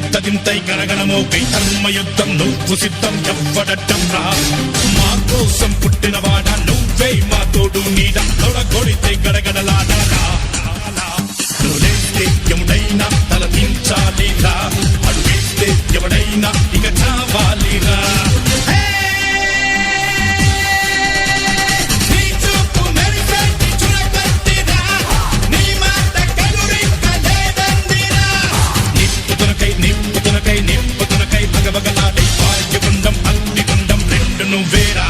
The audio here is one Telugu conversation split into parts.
తదింతై గణగణమోకై ధర్మయుద్ధం నువ్వు సిద్ధం ఎవ్వడట్టం రా మా కోసం పుట్టినవాడా నువ్వే మా తోడు నీడ తొడగొడితే గడగడలాడాలా నువ్వేస్తే ఎవడైనా తల దించాలిరా అడుగేస్తే ఎవడైనా ఇక చావాలిరా నింపుతునకై భగభగలాడే భాగ్యగుండం అగ్నిగుండం రెండు నువ్వేరా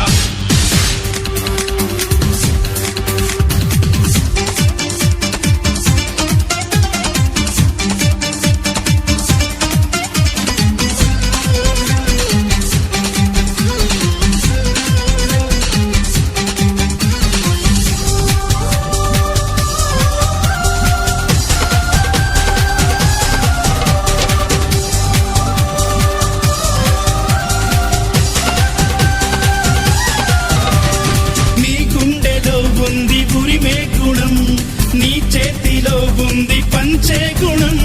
నీ చేతిలో ఉంది పంచే గుణం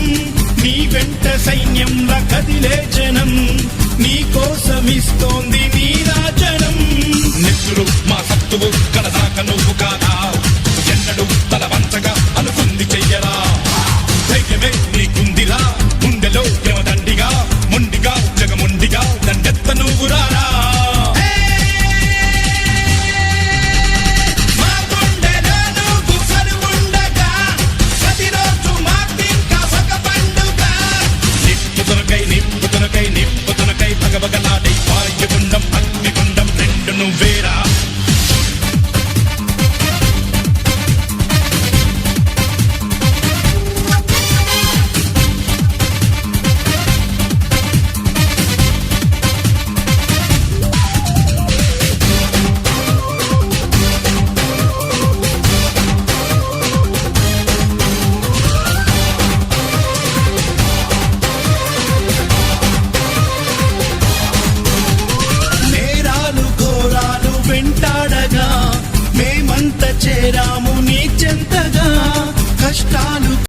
నీ వెంట సైన్యంలా కదిలే జనం నీ కోసమిస్తోంది నీ రాజనం నెత్తురు